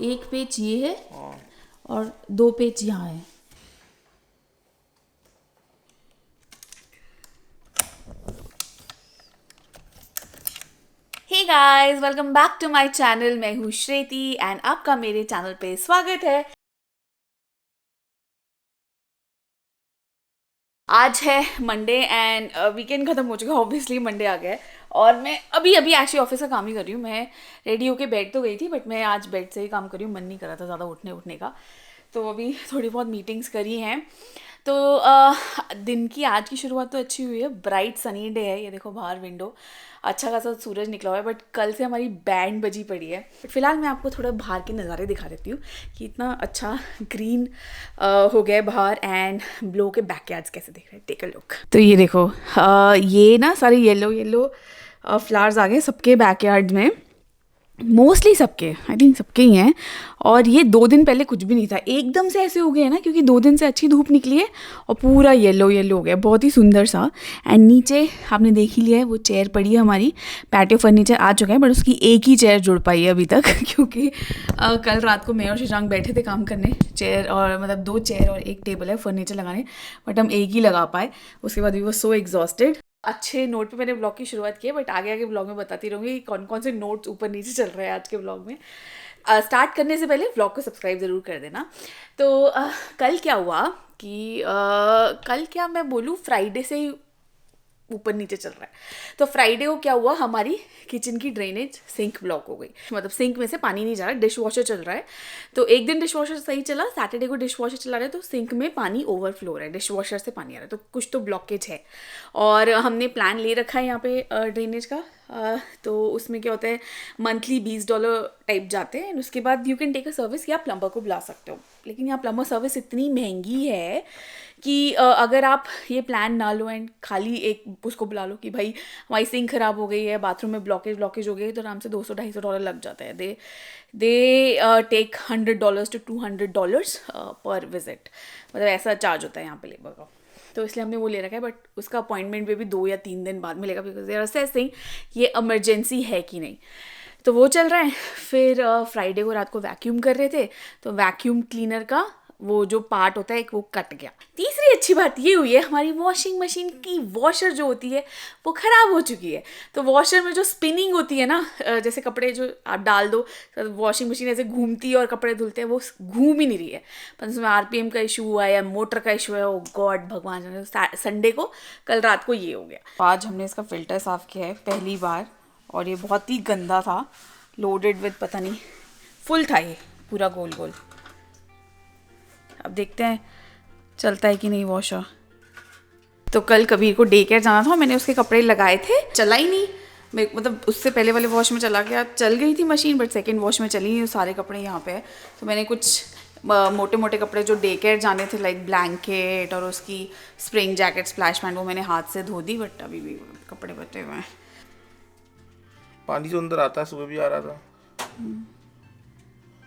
एक पेच ये है और 2 पेच यहाँ है। Hey guys, welcome back to my channel. मैं हूँ श्रेती एंड आपका मेरे चैनल पे स्वागत है। आज है मंडे एंड वीकेंड खत्म हो चुका है। ऑब्वियसली मंडे आ गया है और मैं अभी एक्चुअली ऑफिस का काम ही कर रही हूँ। मैं रेडी होके बेड तो गई थी बट मैं आज बेड से ही काम कर रही हूँ। मन नहीं कर रहा था ज़्यादा उठने का, तो अभी थोड़ी बहुत मीटिंग्स करी हैं। तो दिन की आज की शुरुआत तो अच्छी हुई है। ब्राइट सनी डे है, ये देखो बाहर विंडो अच्छा खासा सूरज निकला हुआ है। बट कल से हमारी बैंड बजी पड़ी है। बट फिलहाल मैं आपको थोड़ा बाहर के नज़ारे दिखा देती हूँ कि इतना अच्छा ग्रीन हो गया है बाहर एंड ब्लो के बैकयार्ड्स कैसे दिख रहे हैं। Take a look. तो ये देखो ये ना सारे येलो फ्लावर्स आ गए सबके बैकयार्ड में, मोस्टली सबके, आई थिंक सबके ही हैं। और ये 2 दिन पहले कुछ भी नहीं था, एकदम से ऐसे हो गए हैं ना, क्योंकि 2 दिन से अच्छी धूप निकली है और पूरा येलो हो गया, बहुत ही सुंदर सा। एंड नीचे आपने देख ही लिया है वो चेयर पड़ी है हमारी, पैटियो फर्नीचर आ चुका है बट उसकी एक ही चेयर जुड़ पाई है अभी तक क्योंकि कल रात को मैं और शशांक बैठे थे काम करने, चेयर और मतलब 2 चेयर और 1 टेबल है फर्नीचर लगाने, बट हम एक ही लगा पाए। उसके बाद वी वर सो एग्जॉस्टेड। अच्छे नोट पे मैंने ब्लॉग की शुरुआत की है बट आगे आगे ब्लॉग में बताती रहूँगी कौन कौन से नोट्स ऊपर नीचे चल रहे हैं आज के ब्लॉग में। स्टार्ट करने से पहले ब्लॉग को सब्सक्राइब ज़रूर कर देना। तो कल क्या हुआ कि कल क्या मैं बोलूँ, फ्राइडे से ही ऊपर नीचे चल रहा है। तो फ्राइडे को क्या हुआ, हमारी किचन की ड्रेनेज सिंक ब्लॉक हो गई, मतलब सिंक में से पानी नहीं जा रहा, डिश वॉशर चल रहा है। तो एक दिन डिश वॉशर सही चला, सैटरडे को डिश वॉशर चला रहे तो सिंक में पानी ओवरफ्लो हो रहा है, डिश वॉशर से पानी आ रहा है, तो कुछ तो ब्लॉकेज है। और हमने प्लान ले रखा है यहाँ पे ड्रेनेज का। तो उसमें क्या होता है, मंथली $20 टाइप जाते हैं। उसके बाद you can take a service या प्लम्बर को बुला सकते हो। लेकिन यहाँ प्लम्बर सर्विस इतनी महंगी है कि अगर आप ये प्लान ना लो एंड खाली एक उसको बुला लो कि भाई हमारी सिंक ख़राब हो गई है, बाथरूम में ब्लॉकेज हो गई है, तो आराम से $200-250 लग जाता है। दे टेक $100 to $200 पर विजिट, मतलब ऐसा चार्ज होता है यहाँ पे लेबर का। तो इसलिए हमने वो ले रखा है, बट उसका अपॉइंटमेंट भी 2 या 3 दिन बाद मिलेगा, बिकॉज दे आर असेसिंग ये इमरजेंसी है कि नहीं। तो वो चल रहा है। फिर फ्राइडे को रात को वैक्यूम कर रहे थे, तो वैक्यूम क्लीनर का वो जो पार्ट होता है वो कट गया। तीसरी अच्छी बात ये हुई है, हमारी वॉशिंग मशीन की वॉशर जो होती है वो ख़राब हो चुकी है। तो वॉशर में जो स्पिनिंग होती है ना, जैसे कपड़े जो आप डाल दो, वॉशिंग मशीन ऐसे घूमती है और कपड़े धुलते हैं, वो घूम ही नहीं रही है। पर उसमें RPM का इशू हुआ है या मोटर का इशू है, ओ गॉड भगवान जाने। संडे को कल रात को ये हो गया। आज हमने इसका फ़िल्टर साफ़ किया है पहली बार और ये बहुत ही गंदा था, लोडेड विद पता नहीं, फुल था ये पूरा गोल। अब देखते हैं चलता है कि नहीं वॉशर। तो कल कबीर को डे केयर जाना था, मैंने उसके कपड़े लगाए थे, चला ही नहीं। मतलब उससे पहले वाले वॉश में चला गया, चल गई थी मशीन, बट सेकंड वॉश में चली नहीं। सारे कपड़े यहाँ पे है। तो मैंने कुछ मोटे कपड़े जो डे केयर जाने थे, लाइक ब्लैंकेट और उसकी स्प्रिंग जैकेट, स्प्लैश पैंट, वो मैंने हाथ से धो दी, बट अभी भी कपड़े बचे हुए हैं। पानी तो अंदर आता है, सुबह भी आ रहा था।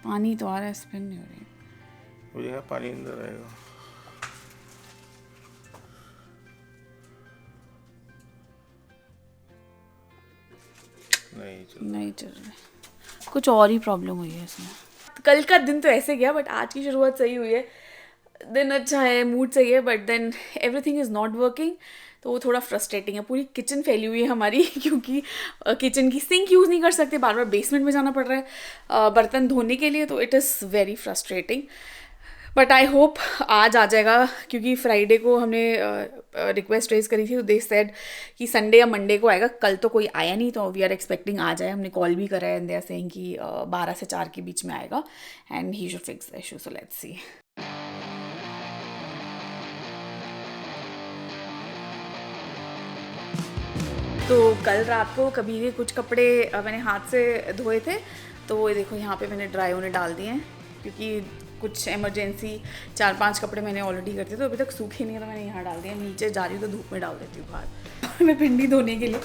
पानी तो आ रहा है, स्पिन नहीं हो रही। वो पानी अंदर आएगा। नहीं चल रहा, कुछ और ही प्रॉब्लम हुई है इसमें। कल का दिन तो ऐसे गया, बट आज की शुरुआत सही हुई है। दिन अच्छा है, मूड सही है, but then everything is not working. तो वो थोड़ा फ्रस्ट्रेटिंग है। पूरी किचन फैली हुई है हमारी क्योंकि किचन की सिंक यूज़ नहीं कर सकते, बार बार बेसमेंट में जाना पड़ रहा है बर्तन धोने के लिए। तो it is very frustrating, but I hope आज आ जाएगा, क्योंकि फ्राइडे को हमने रिक्वेस्ट रेज करी थी, तो दे सेड कि संडे या मंडे को आएगा। कल तो कोई आया नहीं, तो वी आर एक्सपेक्टिंग आ जाए। हमने कॉल भी करा है एंड दे आर सेइंग कि 12 से 4 के बीच में आएगा and he should fix the issue, so let's see. तो कल रात को कबीर के कुछ कपड़े मैंने हाथ से धोए थे, तो वो देखो यहाँ पे मैंने ड्राई होने डाल दिए हैं, क्योंकि कुछ इमरजेंसी 4-5 कपड़े मैंने ऑलरेडी करते थे, तो अभी तक सूखे नहीं है, तो मैंने यहाँ डाल दिया। नीचे जा रही हूँ तो धूप में डाल देती हूँ बाहर मैं भिंडी धोने के लिए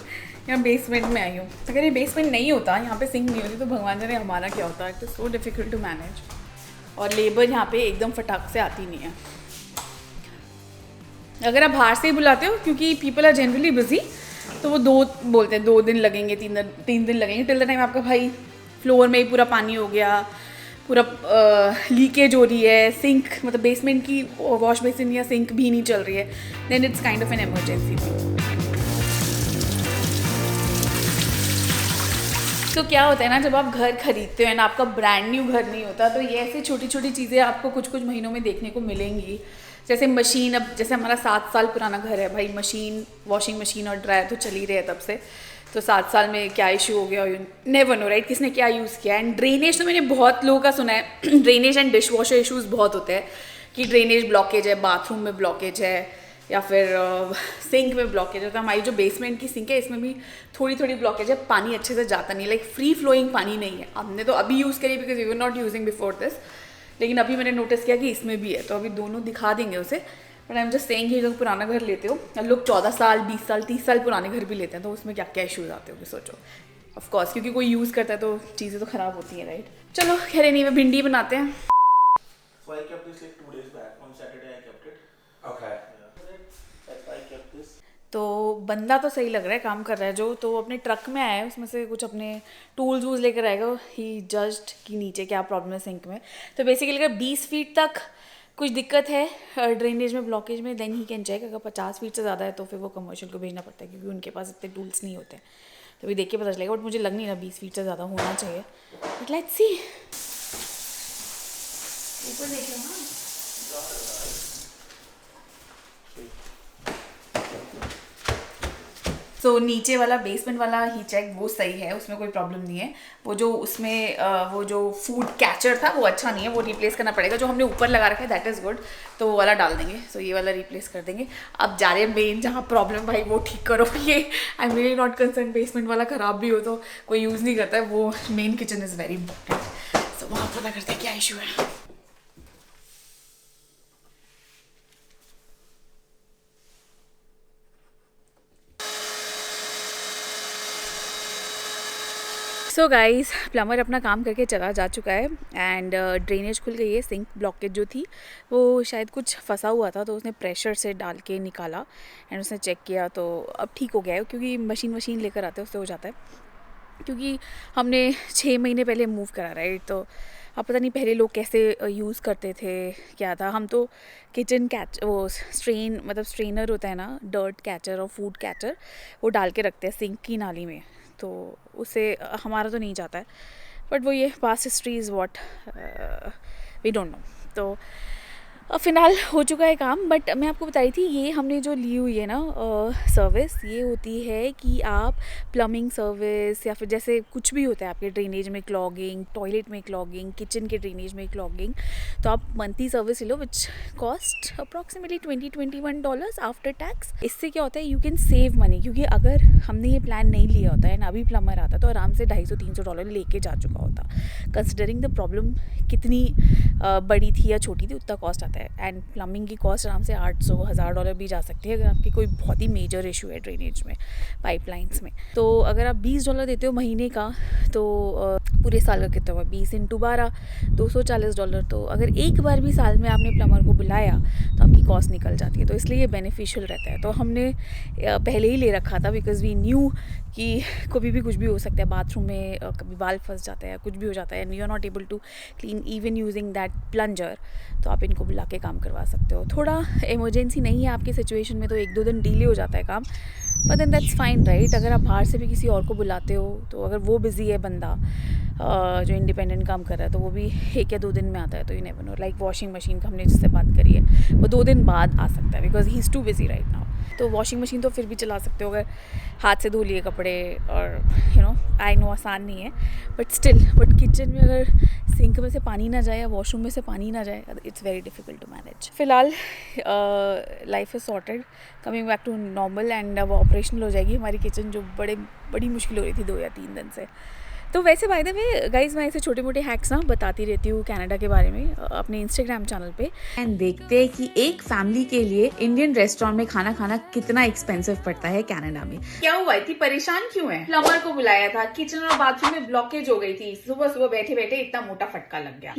यहाँ बेसमेंट में आई हूँ। अगर ये बेसमेंट नहीं होता, यहाँ पे सिंक नहीं होती, तो भगवान जाने हमारा क्या होता है। It is so difficult to manage, और लेबर यहाँ पे एकदम फटाक से आती नहीं है। अगर आप बाहर से ही बुलाते हो, क्योंकि पीपल आर जनरली बिजी, तो वो 2 बोलते हैं 2 दिन लगेंगे, 3 दिन लगेंगे, टिल द टाइम आपका भाई फ्लोर में ही पूरा पानी हो गया, पूरा लीकेज हो रही है, सिंक मतलब बेसमेंट की वॉश बेसिन या सिंक भी नहीं चल रही है, then it's kind of an emergency. तो क्या होता है ना, जब आप घर खरीदते हो ना, आपका ब्रांड न्यू घर नहीं होता, तो ये ऐसी छोटी छोटी चीज़ें आपको कुछ कुछ महीनों में देखने को मिलेंगी। जैसे मशीन, अब जैसे हमारा 7 साल पुराना घर है भाई, मशीन, वॉशिंग मशीन और ड्रायर तो चल ही रहे हैं तब से, तो 7 साल में क्या इशू हो गया, नेवर नो राइट, किसने क्या यूज़ किया। एंड ड्रेनेज तो मैंने बहुत लोगों का सुना है drainage and dish washer issues बहुत होते हैं कि ड्रेनेज ब्लॉकेज है, बाथरूम में ब्लॉकेज है, या फिर सिंक में ब्लॉकेज है। तो हमारी जो बेसमेंट की सिंक है इसमें भी थोड़ी थोड़ी ब्लॉकेज है, पानी अच्छे से जाता नहीं, लाइक फ्री फ्लोइंग पानी नहीं है। हमने तो अभी यूज़ करी because we were not using before this, लेकिन अभी मैंने नोटिस किया कि इसमें भी है, तो अभी दोनों दिखा देंगे उसे। But I am just saying कि लोग पुराना घर लेते हो, लोग 14 साल 20 साल 30 साल पुराने घर भी लेते हैं, तो उसमें क्या क्या इशूज़ आते होंगे सोचो। ऑफकोर्स क्योंकि कोई यूज़ करता है तो चीज़ें तो ख़राब होती हैं राइट। चलो खैर नहीं, भिंडी बनाते हैं। So I kept this like 2 days back. On Saturday I kept it. Okay. That's why I kept this. तो बंदा तो सही लग रहा है, काम कर रहा है जो, तो अपने ट्रक में आया है, उसमें से कुछ अपने टूल्स वूल्स लेकर आएगा। ही जस्ट कि नीचे क्या प्रॉब्लम है सिंक में। तो बेसिकली अगर 20 फीट तक कुछ दिक्कत है ड्रेनेज में, ब्लॉकेज में, देन ही कैन चेक। अगर 50 फीट से ज़्यादा है तो फिर वो कमर्शियल को भेजना पड़ता है, क्योंकि उनके पास इतने टूल्स नहीं होते। तो अभी देख के पता चलेगा, बट मुझे लग नहीं रहा 20 फीट से ज़्यादा होना चाहिए, बट लेट्स सी। ऊपर देख लो ना। तो नीचे वाला बेसमेंट वाला ही चेक, वो सही है, उसमें कोई प्रॉब्लम नहीं है। वो जो उसमें वो जो फूड कैचर था वो अच्छा नहीं है, वो रिप्लेस करना पड़ेगा। जो हमने ऊपर लगा रखा है दैट इज़ गुड, तो वो वाला डाल देंगे। सो ये वाला रिप्लेस कर देंगे। अब जा रहे हैं मेन जहाँ प्रॉब्लम भाई, वो ठीक करो। ये I am really not concern, basement वाला ख़राब भी हो तो कोई यूज़ नहीं करता है, वो main kitchen is very important. So वहाँ पता करते हैं क्या इशू है। सो गाइस, प्लम्बर अपना काम करके चला जा चुका है एंड ड्रेनेज खुल गई है। सिंक ब्लॉकेज जो थी वो शायद कुछ फंसा हुआ था, तो उसने प्रेशर से डाल के निकाला एंड उसने चेक किया, तो अब ठीक हो गया है। क्योंकि मशीन लेकर आते हैं उससे हो जाता है, क्योंकि हमने 6 महीने पहले मूव करा राइट। तो अब पता नहीं पहले लोग कैसे यूज़ करते थे, क्या था। हम तो किचन वो स्ट्रेनर होता है ना, डर्ट कैचर और फूड कैचर, वो डाल के रखते हैं सिंक की नाली में, तो उससे हमारा तो नहीं जाता है। बट वो ये past history is what we don't know. तो फ़िलहाल हो चुका है काम। बट मैं आपको बता रही थी, ये हमने जो ली हुई है ना सर्विस, ये होती है कि आप प्लम्बिंग सर्विस या फिर जैसे कुछ भी होता है आपके ड्रेनेज में क्लॉगिंग, टॉयलेट में क्लॉगिंग, किचन के ड्रेनेज में क्लॉगिंग, तो आप मंथली सर्विस ले लो which cost approximately $21 after tax. इससे क्या होता है, यू कैन सेव मनी, क्योंकि अगर हमने ये प्लान नहीं लिया होता है ना, अभी प्लम्बर आता तो आराम से $250-300 लेके जा चुका होता। कंसिडरिंग द प्रॉब्लम कितनी बड़ी थी या छोटी थी, उतना कॉस्ट आता है। एंड प्लम्बिंग की कॉस्ट आराम से $800-1000 भी जा सकती है अगर आपकी कोई बहुत ही मेजर इशू है ड्रेनेज में, पाइपलाइंस में। तो अगर आप $20 देते हो महीने का, तो पूरे साल का कितना हुआ, 20 × 12 $240। तो अगर एक बार भी साल में आपने प्लम्बर को बुलाया तो आपकी कॉस्ट निकल जाती है। तो इसलिए ये बेनिफिशियल रहता है। तो हमने पहले ही ले रखा था बिकॉज वी न्यू कि कभी भी कुछ भी हो सकता है, बाथरूम में कभी बाल फंस जाता है, कुछ भी हो जाता है, and you are not able to clean even using that plunger, तो आप इनको बुला के काम करवा सकते हो। थोड़ा इमरजेंसी नहीं है आपकी सिचुएशन में तो 1-2 दिन डिले हो जाता है काम, but then that's fine right. अगर आप बाहर से भी किसी और को बुलाते हो, तो अगर वो बिज़ी है बंदा जो इंडिपेंडेंट काम कर रहा है, तो वो भी 1 या 2 दिन में आता है। तो you never know, like washing machine का हमने जिससे बात करी है, वो 2 दिन बाद आ सकता है because he is too busy right now. तो वॉशिंग मशीन तो फिर भी चला सकते हो अगर हाथ से धो लिए कपड़े, और यू नो आई नो आसान नहीं है, बट स्टिल, बट किचन में अगर सिंक में से पानी ना जाए या वॉशरूम में से पानी ना जाए, it's very difficult to manage. फिलहाल life is sorted, coming back to normal, and अब ऑपरेशनल हो जाएगी हमारी किचन, जो बड़ी मुश्किल हो रही थी 2 या 3 दिन से। तो वैसे बाय द वे गाइज, मैं ऐसे छोटे मोटे हैक्स ना बताती रहती हूँ कनाडा के बारे में अपने इंस्टाग्राम चैनल पे। एंड देखते हैं कि एक फैमिली के लिए इंडियन रेस्टोरेंट में खाना खाना कितना एक्सपेंसिव पड़ता है कनाडा में। क्या हुआ, इतनी परेशान क्यों है? प्लम्बर को बुलाया था, किचन और बाथरूम में ब्लॉकेज हो गई थी, सुबह सुबह बैठे बैठे इतना मोटा फटका लग गया।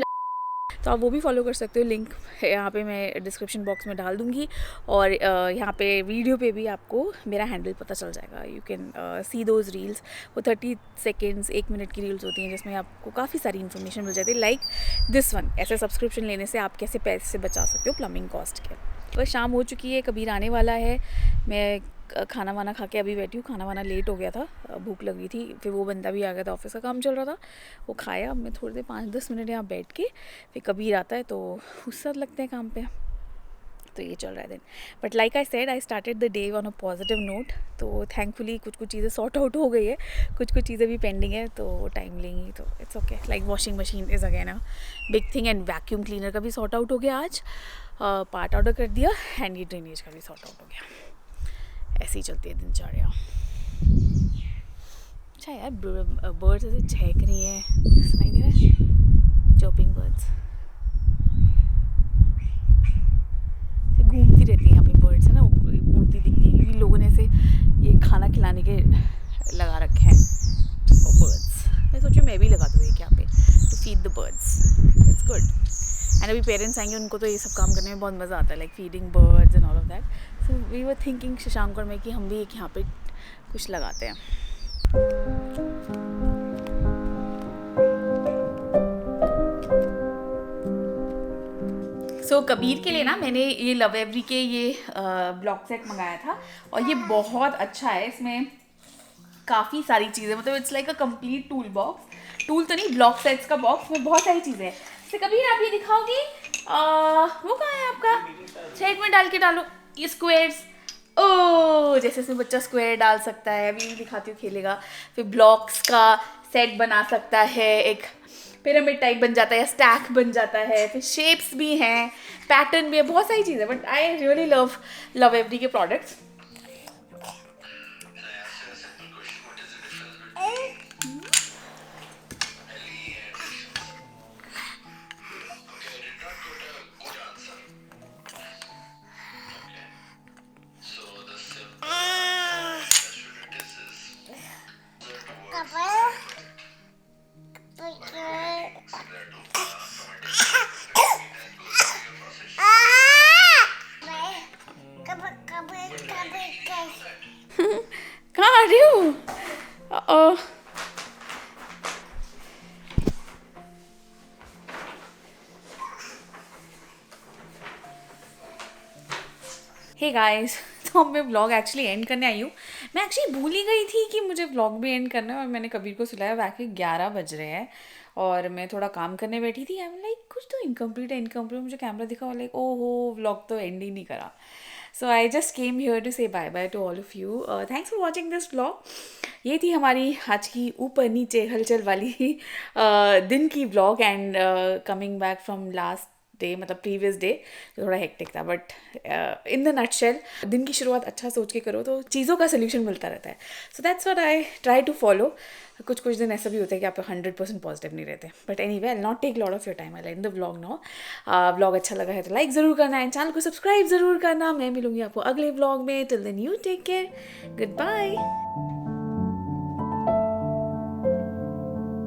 तो आप वो भी फॉलो कर सकते हो, लिंक यहाँ पे मैं डिस्क्रिप्शन बॉक्स में डाल दूँगी। और यहाँ पे वीडियो पे भी आपको मेरा हैंडल पता चल जाएगा, you can see those reels. वो 30 सेकेंड्स 1 मिनट की रील्स होती हैं जिसमें आपको काफ़ी सारी इन्फॉर्मेशन मिल जाती है, लाइक दिस वन। ऐसे सब्सक्रिप्शन लेने से आप कैसे पैसे बचा सकते हो प्लम्बिंग कॉस्ट के। तो शाम हो चुकी है, कबीर आने वाला है। मैं खाना वाना खा के अभी बैठी हूँ। खाना वाना लेट हो गया था, भूख लग रही थी, फिर वो बंदा भी आ गया था, ऑफिस का काम चल रहा था, वो खाया। अब मैं थोड़ी देर 5-10 मिनट यहाँ बैठ के फिर कबीर आता है तो उसके साथ लगते हैं काम पे। तो ये चल रहा है दिन। But like I said, I started the day on a positive note. तो थैंकफुली कुछ चीज़ें सॉर्ट आउट हो गई है, कुछ चीज़ें भी पेंडिंग है, तो टाइम लेंगी, तो it's okay. Like washing machine is again a big thing, and vacuum cleaner का भी सॉर्ट आउट हो गया आज। पार्ट ऑर्डर कर दिया, एंड ये ड्रेनेज का भी सॉर्ट आउट हो गया। ऐसे ही चलती है दिनचर्या। अच्छा यार, बर्ड्स ऐसे चहक रही हैं, सुनाई दे रहा है चॉपिंग बर्ड्स। घूमती रहती है यहाँ पे बर्ड्स, है ना, उड़ती दिखती है, क्योंकि लोगों ने ऐसे ये खाना खिलाने के लगा रखे हैं बर्ड्स। मैं सोची मैं भी लगा दूँ एक यहाँ पे to feed the birds, it's good. And अभी पेरेंट्स आएंगे, उनको तो ये सब काम करने में बहुत मज़ा आता है, like feeding birds and all of that. So we were thinking Shashank और मैं कि हम भी एक यहाँ पे कुछ लगाते हैं। सो कबीर के लिए ना मैंने ये लव एवरी के ये ब्लॉक सेट मंगाया था, और ये बहुत अच्छा है। इसमें काफ़ी सारी चीज़ें, मतलब it's like a complete tool box. Tool तो नहीं, ब्लॉक सेट्स का बॉक्स में बहुत सारी चीज़ें हैं। तो कबीर आप ये दिखाओगी, वो कहाँ है आपका, छेद में डाल के डालो ये स्क्वेयर्स। ओ, जैसे इसमें बच्चा स्क्वायर डाल सकता है, अभी दिखाती हूँ, खेलेगा। फिर ब्लॉक्स का सेट बना सकता है, एक पिरामिड टाइप बन जाता है या स्टैक बन जाता है। फिर शेप्स भी हैं, पैटर्न भी है, बहुत सारी चीज़ें। But I really love every के प्रोडक्ट्स। कहाँ आ रही हूँ? हे गाइस, तो अब मैं व्लॉग एक्चुअली एंड करने आई हूँ। मैं एक्चुअली भूल ही गई थी कि मुझे व्लॉग भी एंड करना है, और मैंने कबीर को सुलाया। वैसे 11 बज रहे हैं और मैं थोड़ा काम करने बैठी थी। आई एम लाइक कुछ तो इनकम्प्लीट मुझे कैमरा दिखा, और लाइक ओहो, व्लॉग तो एंड ही नहीं करा। So I just came here to say bye bye to all of you. Thanks for watching this vlog. ये थी हमारी आज की ऊपर नीचे हलचल वाली दिन की vlog, and coming back from last day, मतलब प्रीवियस डे जो थोड़ा हेक्टिक था। बट इन द नटशेल, दिन की शुरुआत अच्छा सोच के करो तो चीज़ों का सोल्यूशन मिलता रहता है। So that's what I try to follow. कुछ दिन ऐसा भी होता है कि आप 100% पॉजिटिव नहीं रहते। But anyway, I will not take lot of your time, I end the vlog now. Vlog अच्छा लगा है तो लाइक ज़रूर करना है, चैनल को सब्सक्राइब ज़रूर करना। मैं मिलूंगी आपको अगले व्लॉग में। Till then you take care, good bye.